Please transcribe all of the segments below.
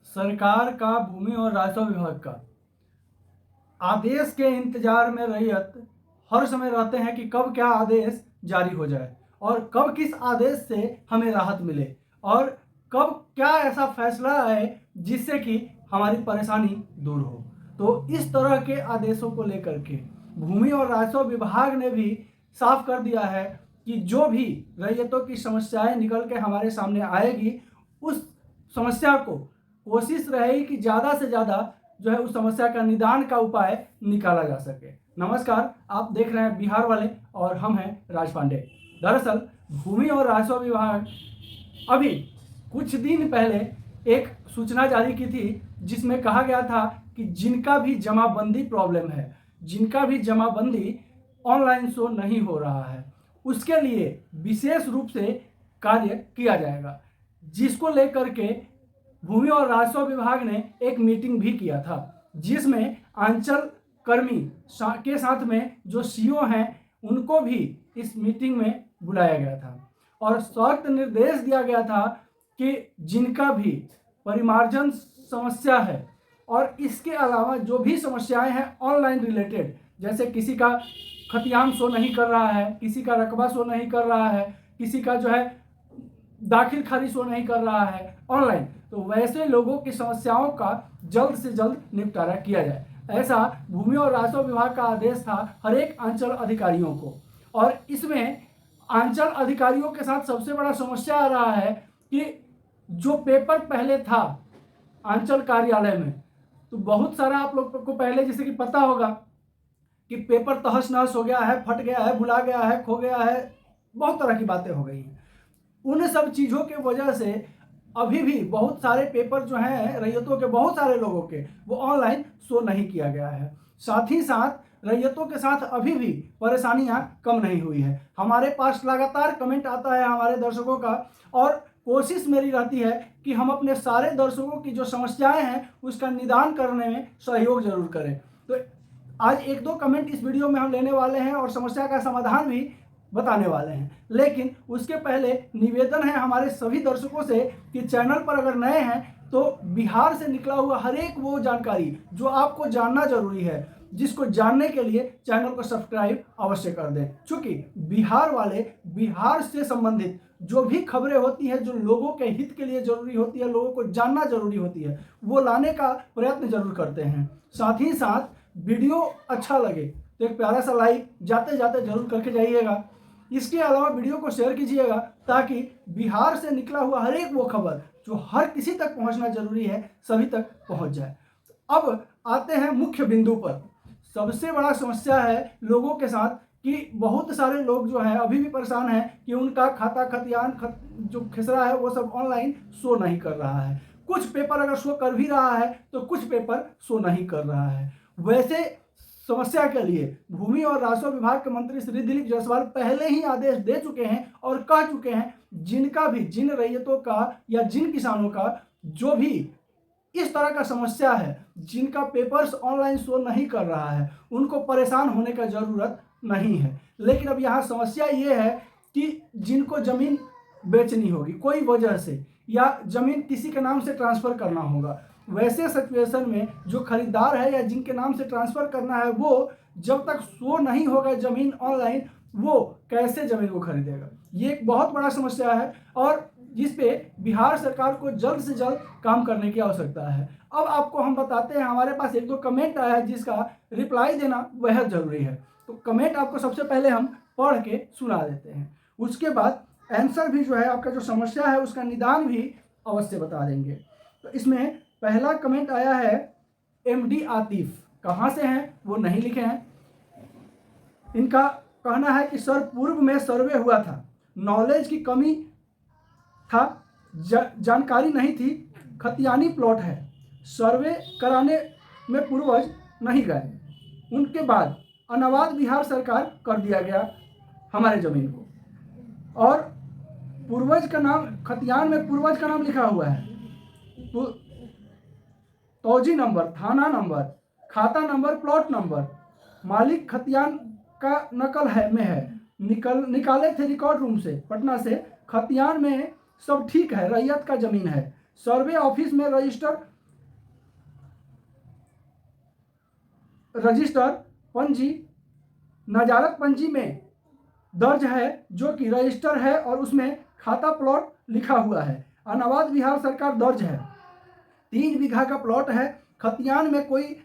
सरकार का भूमि और राजस्व विभाग का आदेश के इंतजार में रैयत हर समय रहते हैं कि कब क्या आदेश जारी हो जाए और कब किस आदेश से हमें राहत मिले और कब क्या ऐसा फैसला आए जिससे कि हमारी परेशानी दूर हो। तो इस तरह के आदेशों को लेकर के भूमि और राजस्व विभाग ने भी साफ कर दिया है कि जो भी रैयतों की समस्याएं निकल के हमारे सामने आएगी, उस समस्या को कोशिश रहेगी कि ज़्यादा से ज़्यादा जो है उस समस्या का निदान का उपाय निकाला जा सके। नमस्कार, आप देख रहे हैं बिहार वाले और हम हैं राज पांडे। दरअसल भूमि और राजस्व विभाग अभी कुछ दिन पहले एक सूचना जारी की थी जिसमें कहा गया था कि जिनका भी जमाबंदी प्रॉब्लम है, जिनका भी जमाबंदी ऑनलाइन शो नहीं हो रहा है, उसके लिए विशेष रूप से कार्य किया जाएगा, जिसको लेकर के भूमि और राजस्व विभाग ने एक मीटिंग भी किया था जिसमें अंचल कर्मी के साथ में जो सीओ हैं उनको भी इस मीटिंग में बुलाया गया था और सख्त निर्देश दिया गया था कि जिनका भी परिमार्जन समस्या है और इसके अलावा जो भी समस्याएं हैं ऑनलाइन रिलेटेड, जैसे किसी का खतियान शो नहीं कर रहा है, किसी का रकबा शो नहीं कर रहा है, किसी का जो है दाखिल खारिज शो नहीं कर रहा है ऑनलाइन, तो वैसे लोगों की समस्याओं का जल्द से जल्द निपटारा किया जाए, ऐसा भूमि और राजस्व विभाग का आदेश था हर एक अंचल अधिकारियों को। और इसमें अंचल अधिकारियों के साथ सबसे बड़ा समस्या आ रहा है कि जो पेपर पहले था अंचल कार्यालय में, तो बहुत सारा आप लोग को पहले जैसे कि पता होगा कि पेपर तहस नहस हो गया है, फट गया है, भुला गया है, खो गया है, बहुत तरह की बातें हो गई हैं। उन सब चीज़ों के वजह से अभी भी बहुत सारे पेपर जो हैं रैयतों के, बहुत सारे लोगों के, वो ऑनलाइन शो नहीं किया गया है। साथ ही साथ रैयतों के साथ अभी भी परेशानियां कम नहीं हुई है। हमारे पास लगातार कमेंट आता है हमारे दर्शकों का और कोशिश मेरी रहती है कि हम अपने सारे दर्शकों की जो समस्याएं हैं उसका निदान करने में सहयोग जरूर करें। तो आज एक दो कमेंट इस वीडियो में हम लेने वाले हैं और समस्या का समाधान भी बताने वाले हैं, लेकिन उसके पहले निवेदन है हमारे सभी दर्शकों से कि चैनल पर अगर नए हैं तो बिहार से निकला हुआ हर एक वो जानकारी जो आपको जानना जरूरी है, जिसको जानने के लिए चैनल को सब्सक्राइब अवश्य कर दें। चूंकि बिहार वाले बिहार से संबंधित जो भी खबरें होती हैं, जो लोगों के हित के लिए जरूरी होती है, लोगों को जानना जरूरी होती है, वो लाने का प्रयत्न जरूर करते हैं। साथ ही साथ वीडियो अच्छा लगे तो एक प्यारा सा लाइक जाते जाते जरूर करके जाइएगा। इसके अलावा वीडियो को शेयर कीजिएगा ताकि बिहार से निकला हुआ हर एक वो खबर जो हर किसी तक पहुंचना जरूरी है सभी तक पहुंच जाए। अब आते हैं मुख्य बिंदु पर। सबसे बड़ा समस्या है लोगों के साथ कि बहुत सारे लोग जो है अभी भी परेशान हैं कि उनका खाता खतियान जो खसरा है वो सब ऑनलाइन शो नहीं कर रहा है। कुछ पेपर अगर शो कर भी रहा है तो कुछ पेपर शो नहीं कर रहा है। वैसे समस्या के लिए भूमि और राजस्व विभाग के मंत्री श्री दिलीप जायसवाल पहले ही आदेश दे चुके हैं और कह चुके हैं जिनका भी, जिन रैयतों का या जिन किसानों का जो भी इस तरह का समस्या है, जिनका पेपर्स ऑनलाइन शो नहीं कर रहा है, उनको परेशान होने का जरूरत नहीं है। लेकिन अब यहाँ समस्या ये है कि जिनको जमीन बेचनी होगी कोई वजह से या जमीन किसी के नाम से ट्रांसफर करना होगा, वैसे सिचुएशन में जो खरीदार है या जिनके नाम से ट्रांसफर करना है वो जब तक शो नहीं होगा जमीन ऑनलाइन, वो कैसे जमीन को खरीदेगा। ये एक बहुत बड़ा समस्या है और जिस पे बिहार सरकार को जल्द से जल्द काम करने की आवश्यकता है। अब आपको हम बताते हैं, हमारे पास एक दो कमेंट आया है जिसका रिप्लाई देना बेहद जरूरी है। तो कमेंट आपको सबसे पहले हम पढ़ के सुना देते हैं, उसके बाद आंसर भी जो है आपका जो समस्या है उसका निदान भी अवश्य बता देंगे। तो इसमें पहला कमेंट आया है एमडी आतिफ, कहाँ से हैं वो नहीं लिखे हैं। इनका कहना है कि सर पूर्व में सर्वे हुआ था, नॉलेज की कमी था, जानकारी नहीं थी, खतियानी प्लॉट है, सर्वे कराने में पूर्वज नहीं गए, उनके बाद अनावाद बिहार सरकार कर दिया गया हमारे जमीन को और पूर्वज का नाम, खतियान में पूर्वज का नाम लिखा हुआ है, तौजी नंबर, थाना नंबर, खाता नंबर, प्लॉट नंबर, मालिक खतियान का नकल है निकाले थे रिकॉर्ड रूम से पटना से, खतियान में सब ठीक है, रैयत का जमीन है, सर्वे ऑफिस में रजिस्टर रजिस्टर पंजी नजारत पंजी में दर्ज है, जो कि रजिस्टर है और उसमें खाता प्लॉट लिखा हुआ है। अनाबाद बिहार सरकार दर्ज है, 3 बीघा का प्लॉट है, खतियान में कोई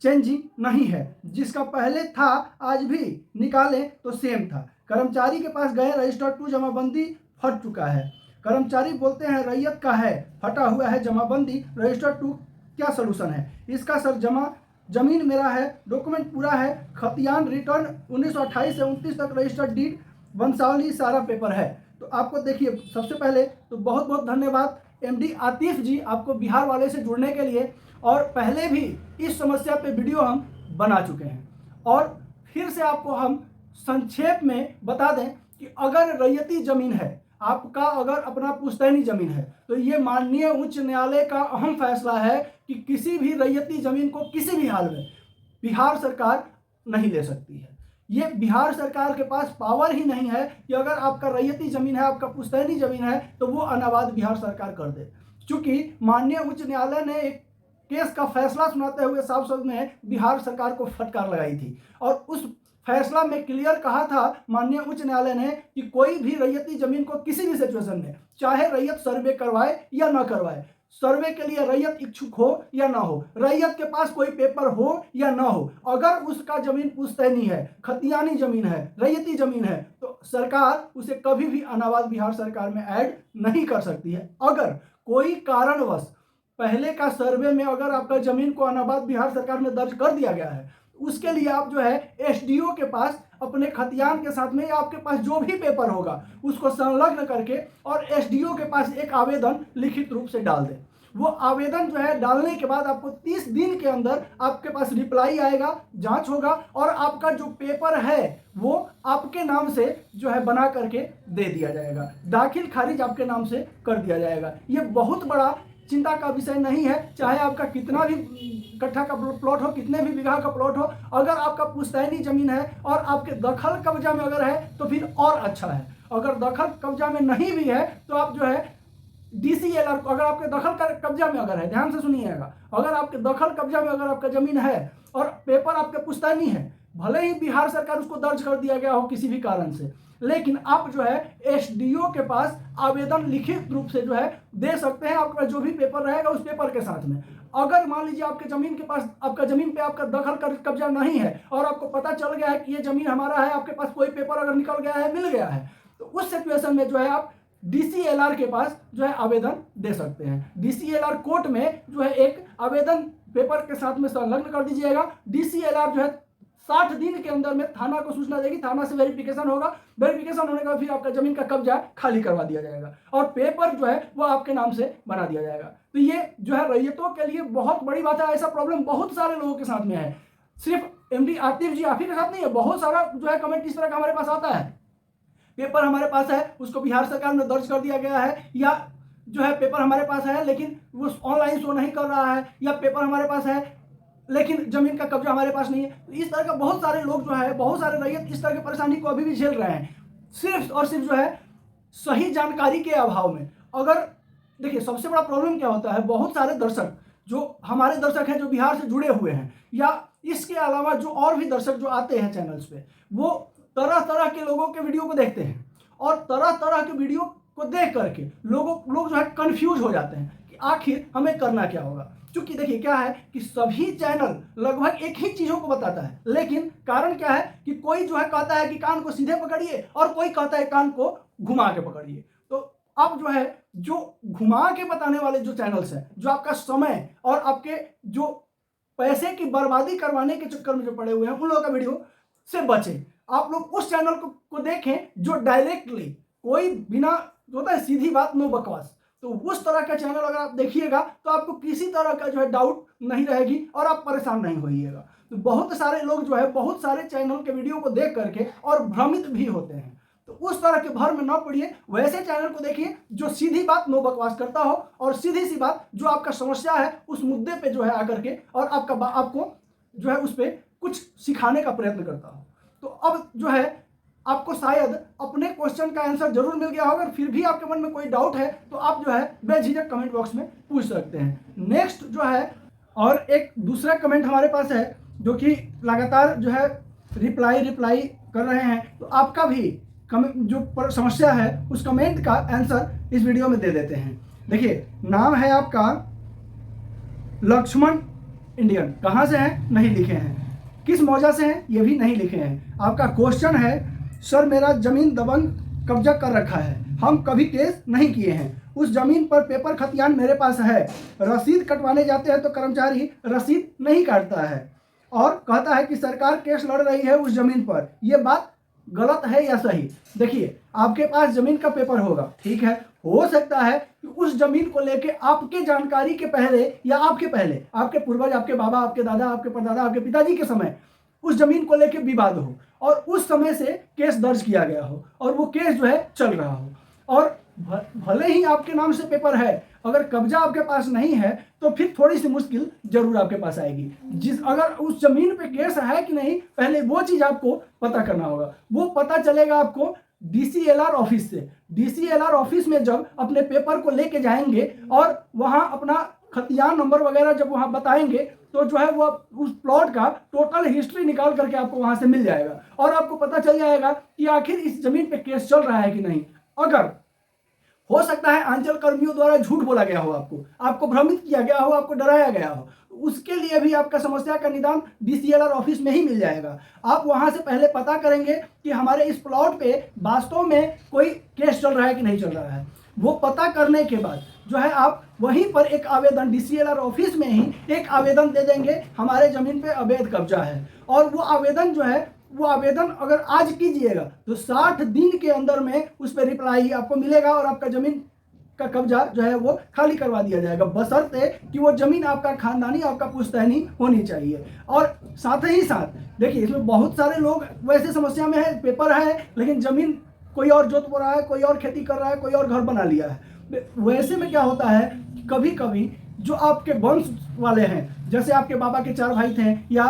चेंजिंग नहीं है, जिसका पहले था आज भी निकालें तो सेम था। कर्मचारी के पास गए, रजिस्टर 2 जमाबंदी फट चुका है। कर्मचारी बोलते हैं रैयत का है, फटा हुआ है जमाबंदी, रजिस्टर 2 क्या सोल्यूशन है इसका सर? जमीन मेरा है, डॉक्यूमेंट पूरा है, खतियान रिटर्न 1928 से 29 तक रजिस्टर्ड डीड वंशावली सारा पेपर है। तो आपको देखिए, सबसे पहले तो बहुत बहुत धन्यवाद एमडी आतिफ जी, आपको बिहार वाले से जुड़ने के लिए। और पहले भी इस समस्या पे वीडियो हम बना चुके हैं, और फिर से आपको हम संक्षेप में बता दें कि अगर रैयती जमीन है आपका, अगर अपना पुश्तैनी जमीन है, तो ये माननीय उच्च न्यायालय का अहम फैसला है कि किसी भी रैयती जमीन को किसी भी हाल में बिहार सरकार नहीं ले सकती है। ये बिहार सरकार के पास पावर ही नहीं है कि अगर आपका रैयती जमीन है, आपका पुश्तैनी जमीन है, तो वो अनाबाद बिहार सरकार कर दे। चूंकि माननीय उच्च न्यायालय ने एक केस का फैसला सुनाते हुए साफ शब्द में बिहार सरकार को फटकार लगाई थी, और उस फैसला में क्लियर कहा था माननीय उच्च न्यायालय ने कि कोई भी रैयती जमीन को किसी भी सिचुएशन में, चाहे रैयत सर्वे करवाए या ना करवाए, सर्वे के लिए रैयत इच्छुक हो या ना हो, रैयत के पास कोई पेपर हो या ना हो, अगर उसका जमीन पुश्तैनी है, खतियानी जमीन है, रैयती जमीन है, तो सरकार उसे कभी भी अनाबाद बिहार सरकार में ऐड नहीं कर सकती है। अगर कोई कारणवश पहले का सर्वे में अगर आपका जमीन को अनाबाद बिहार सरकार में दर्ज कर दिया गया है, उसके लिए आप जो है एसडीओ के पास अपने खतियान के साथ में, या आपके पास जो भी पेपर होगा उसको संलग्न करके और एसडीओ के पास एक आवेदन लिखित रूप से डाल दें। वो आवेदन जो है डालने के बाद आपको 30 दिन के अंदर आपके पास रिप्लाई आएगा, जांच होगा, और आपका जो पेपर है वो आपके नाम से जो है बना करके दे दिया जाएगा, दाखिल खारिज आपके नाम से कर दिया जाएगा। ये बहुत बड़ा चिंता का विषय नहीं है, चाहे आपका कितना भी कट्ठा का प्लॉट हो, कितने भी बीघा का प्लॉट हो, अगर आपका पुश्तैनी जमीन है और आपके दखल कब्जा में अगर है तो फिर और अच्छा है। अगर दखल कब्जा में नहीं भी है तो आप जो है डीसीएलआर, अगर आपके दखल कब्जा में अगर है, ध्यान से सुनिएगा, अगर आपके दखल कब्जा में अगर आपका जमीन है और पेपर आपके पुश्तैनी है, भले ही बिहार सरकार उसको दर्ज कर दिया गया हो किसी भी कारण से, लेकिन आप जो है एसडीओ के पास आवेदन लिखित रूप से जो है दे सकते हैं, आपका जो भी पेपर रहेगा उस पेपर के साथ में। अगर मान लीजिए आपके जमीन के पास, आपका जमीन पे आपका दखल कब्जा नहीं है और आपको पता चल गया है कि ये जमीन हमारा है, आपके पास कोई पेपर अगर निकल गया है, मिल गया है, तो उस सिचुएशन में जो है आप डीसीएलआर के पास जो है आवेदन दे सकते हैं। डीसीएलआर कोर्ट में जो है एक आवेदन पेपर के साथ में संलग्न कर दीजिएगा। डीसीएलआर जो है 60 दिन के अंदर में थाना को सूचना देगी, थाना से वेरिफिकेशन होगा, वेरिफिकेशन होने के बाद फिर आपका जमीन का कब्जा खाली करवा दिया जाएगा और पेपर जो है वो आपके नाम से बना दिया जाएगा। तो ये जो है रैयतों के लिए बहुत बड़ी बात है। ऐसा प्रॉब्लम बहुत सारे लोगों के साथ में है, सिर्फ एमडी आतिफ जी आप ही के साथ नहीं है, बहुत सारा जो है कमेंट इस तरह का हमारे पास आता है, पेपर हमारे पास है, उसको बिहार सरकार में दर्ज कर दिया गया है, या जो है पेपर हमारे पास है लेकिन वो ऑनलाइन शो नहीं कर रहा है, या पेपर हमारे पास है लेकिन जमीन का कब्जा हमारे पास नहीं है। तो इस तरह का बहुत सारे लोग जो है, बहुत सारे रैयत इस तरह की परेशानी को अभी भी झेल रहे हैं, सिर्फ और सिर्फ जो है सही जानकारी के अभाव में। अगर देखिए सबसे बड़ा प्रॉब्लम क्या होता है, बहुत सारे दर्शक जो हमारे दर्शक हैं जो बिहार से जुड़े हुए हैं, या इसके अलावा जो और भी दर्शक जो आते हैं चैनल्स पे, वो तरह तरह के लोगों के वीडियो को देखते हैं और तरह तरह के वीडियो को देख करके लोग जो है कंफ्यूज हो जाते हैं कि आखिर हमें करना क्या होगा। क्योंकि देखिए क्या है कि सभी चैनल लगभग एक ही चीजों को बताता है, लेकिन कारण क्या है कि कोई जो है कहता है कि कान को सीधे पकड़िए और कोई कहता है कान को घुमा के पकड़िए। तो अब जो है जो घुमा के बताने वाले जो चैनल्स हैं, जो आपका समय और आपके जो पैसे की बर्बादी करवाने के चक्कर में जो पड़े हुए हैं, उन लोगों का वीडियो से बचें। आप लोग उस चैनल को देखें जो डायरेक्टली, कोई बिना होता है सीधी बात, नो बकवास, तो उस तरह का चैनल अगर आप देखिएगा तो आपको किसी तरह का जो है डाउट नहीं रहेगी और आप परेशान नहीं होइएगा। तो बहुत सारे लोग जो है बहुत सारे चैनल के वीडियो को देख करके और भ्रमित भी होते हैं, तो उस तरह के भर में न पड़िए, वैसे चैनल को देखिए जो सीधी बात नो बकवास करता हो और सीधी सी बात जो आपका समस्या है उस मुद्दे पे जो है आकर के और आपको जो है उस पर कुछ सिखाने का प्रयत्न करता हो। तो अब जो है आपको शायद अपने क्वेश्चन का आंसर जरूर मिल गया होगा, फिर भी आपके मन में कोई डाउट है तो आप जो है बेझिझक कमेंट बॉक्स में पूछ सकते हैं। नेक्स्ट जो है और एक दूसरा कमेंट हमारे पास है जो कि लगातार जो है रिप्लाई कर रहे हैं, तो आपका भी जो समस्या है उस कमेंट का आंसर इस वीडियो में दे देते हैं। देखिए, नाम है आपका लक्ष्मण इंडियन, कहाँ से हैं नहीं लिखे हैं, किस मौजा से हैं ये भी नहीं लिखे हैं। आपका क्वेश्चन है, सर मेरा जमीन दबंग कब्जा कर रखा है, हम कभी केस नहीं किए हैं, उस जमीन पर पेपर खतियान मेरे पास है, रसीद कटवाने जाते हैं तो कर्मचारी रसीद नहीं काटता है और कहता है कि सरकार केस लड़ रही है उस जमीन पर, ये बात गलत है या सही? देखिए, आपके पास जमीन का पेपर होगा, ठीक है, हो सकता है कि उस जमीन को लेके आपके जानकारी के पहले या आपके पहले आपके पूर्वज, आपके बाबा, आपके दादा, आपके परदादा, आपके पिताजी के समय उस जमीन को लेके विवाद हो और उस समय से केस दर्ज किया गया हो और वो केस जो है चल रहा हो, और भले ही आपके नाम से पेपर है, अगर कब्जा आपके पास नहीं है तो फिर थोड़ी सी मुश्किल जरूर आपके पास आएगी। अगर उस जमीन पे केस है कि नहीं, पहले वो चीज आपको पता करना होगा। वो पता चलेगा आपको DCLR ऑफिस से। DCLR ऑफिस में जब अपने पेपर को लेके जाएंगे और वहां अपना खतियान नंबर वगैरह जब वहां बताएंगे तो जो है वो उस प्लॉट का टोटल हिस्ट्री निकाल करके आपको वहां से मिल जाएगा और आपको पता चल जाएगा कि आखिर इस जमीन पे केस चल रहा है कि नहीं। अगर हो सकता है अंचल कर्मियों द्वारा झूठ बोला गया हो, आपको भ्रमित किया गया हो, आपको डराया गया हो, उसके लिए भी आपका समस्या का निदान DCLR ऑफिस में ही मिल जाएगा। आप वहां से पहले पता करेंगे कि हमारे इस प्लॉट पे वास्तव में कोई केस चल रहा है कि नहीं चल रहा है। वो पता करने के बाद जो है आप वहीं पर एक आवेदन DCLR ऑफिस में ही एक आवेदन दे देंगे, हमारे जमीन पे अवैध कब्जा है, और वो आवेदन जो है वो आवेदन अगर आज कीजिएगा तो 60 दिन के अंदर में उस पर रिप्लाई आपको मिलेगा और आपका जमीन का कब्जा जो है वो खाली करवा दिया जाएगा, बशर्ते कि वो जमीन आपका खानदानी, आपका पुश्तैनी होनी चाहिए। और साथ ही साथ देखिए, इसमें बहुत सारे लोग वैसे समस्या में है, पेपर है लेकिन जमीन कोई और जोत बो रहा है, कोई और खेती कर रहा है, कोई और घर बना लिया है। वैसे में क्या होता है, कभी कभी जो आपके वंश वाले हैं, जैसे आपके बाबा के 4 भाई थे या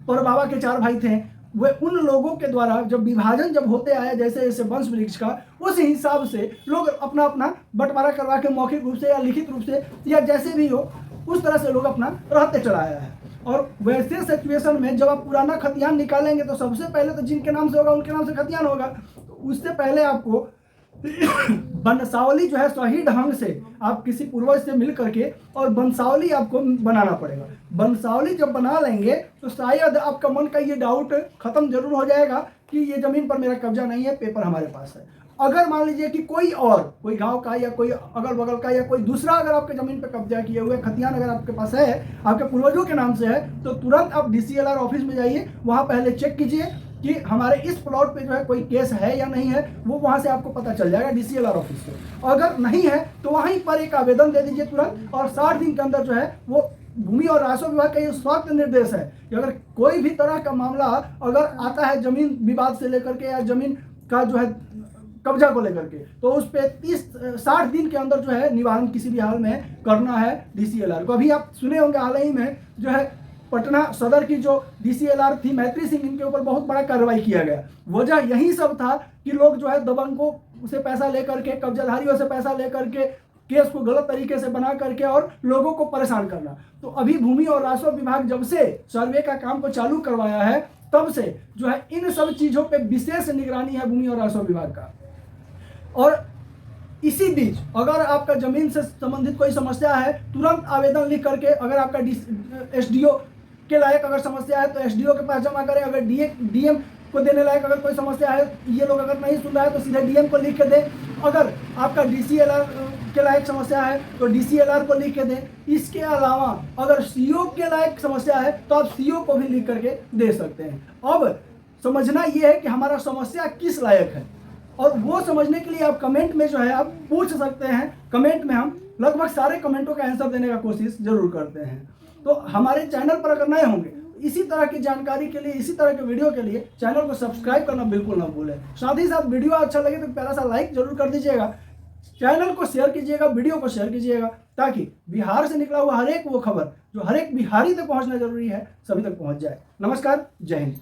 परबाबा के 4 भाई थे, वे उन लोगों के द्वारा जब विभाजन जब होते आया जैसे जैसे वंश वृक्ष का, उस हिसाब से लोग अपना अपना बंटवारा करवा के मौखिक रूप से या लिखित रूप से या जैसे भी हो उस तरह से लोग अपना रहते चला आया है। और वैसे सिचुएशन में जब आप पुराना खतियान निकालेंगे तो सबसे पहले तो जिनके नाम से होगा उनके नाम से खतियान होगा, तो उससे पहले आपको वंशावली जो है सही ढंग से आप किसी पूर्वज से मिल करके और वंशावली आपको बनाना पड़ेगा। वंशावली जब बना लेंगे तो शायद आपका मन का ये डाउट खत्म जरूर हो जाएगा कि ये जमीन पर मेरा कब्जा नहीं है, पेपर हमारे पास है। अगर मान लीजिए कि कोई गांव का या कोई अगल बगल का या कोई दूसरा अगर आपके जमीन पर कब्जा किए हुए खतियान अगर आपके पास है, आपके पूर्वजों के नाम से है, तो तुरंत आप DCLR ऑफिस में जाइए, वहां पहले चेक कीजिए कि हमारे इस प्लॉट पे जो है कोई केस है या नहीं है, वो वहां से आपको पता चल जाएगा DCLR ऑफिस से। अगर नहीं है तो वहीं पर एक आवेदन दे दीजिए तुरंत, और 60 दिन के अंदर जो है वो भूमि और राजस्व विभाग का ये सख्त निर्देश है कि अगर कोई भी तरह का मामला अगर आता है जमीन विवाद से लेकर के या जमीन का जो है कब्जा को लेकर के, तो उस पे 60 दिन के अंदर जो है निवारण किसी भी हाल में करना है DCLR को। अभी आप सुने होंगे हाल ही में जो है पटना सदर की जो DCLR थी मैत्री सिंह, इनके ऊपर बहुत बड़ा कार्रवाई किया गया। वजह यही सब था कि लोग जो है दबंगों से पैसा लेकर के, कब्जाधारियों से पैसा लेकर के केस को गलत तरीके से बना करके और लोगों को परेशान करना। तो अभी भूमि और राजस्व विभाग जब से सर्वे का काम को चालू करवाया है, तब से जो है इन सब चीजों पे विशेष निगरानी है भूमि और राजस्व विभाग का। और इसी बीच अगर आपका जमीन से संबंधित कोई समस्या है, तुरंत आवेदन लिख करके, अगर आपका SDO के लायक अगर समस्या है तो SDO के पास जमा करें, अगर DM को देने लायक अगर कोई समस्या है, ये लोग अगर नहीं सुन रहा है तो सीधे DM को लिख के दें। अगर आपका DCLR के लायक समस्या है तो DCLR को लिख के दें। इसके अलावा अगर CO के लायक समस्या है तो आप CO को भी लिख करके दे सकते हैं। अब समझना ये है कि हमारा समस्या किस लायक है, और वो समझने के लिए आप कमेंट में जो है आप पूछ सकते हैं। कमेंट में हम लगभग सारे कमेंटों का आंसर देने का कोशिश जरूर करते हैं। तो हमारे चैनल पर अगर नए होंगे, इसी तरह की जानकारी के लिए, इसी तरह के वीडियो के लिए चैनल को सब्सक्राइब करना बिल्कुल ना भूलें। साथ ही साथ वीडियो अच्छा लगे तो प्यारा सा लाइक जरूर कर दीजिएगा, चैनल को शेयर कीजिएगा, वीडियो को शेयर कीजिएगा, ताकि बिहार से निकला हुआ हर एक वो खबर जो हर एक बिहारी तक पहुंचना जरूरी है, सभी तक पहुंच जाए। नमस्कार, जय हिंद।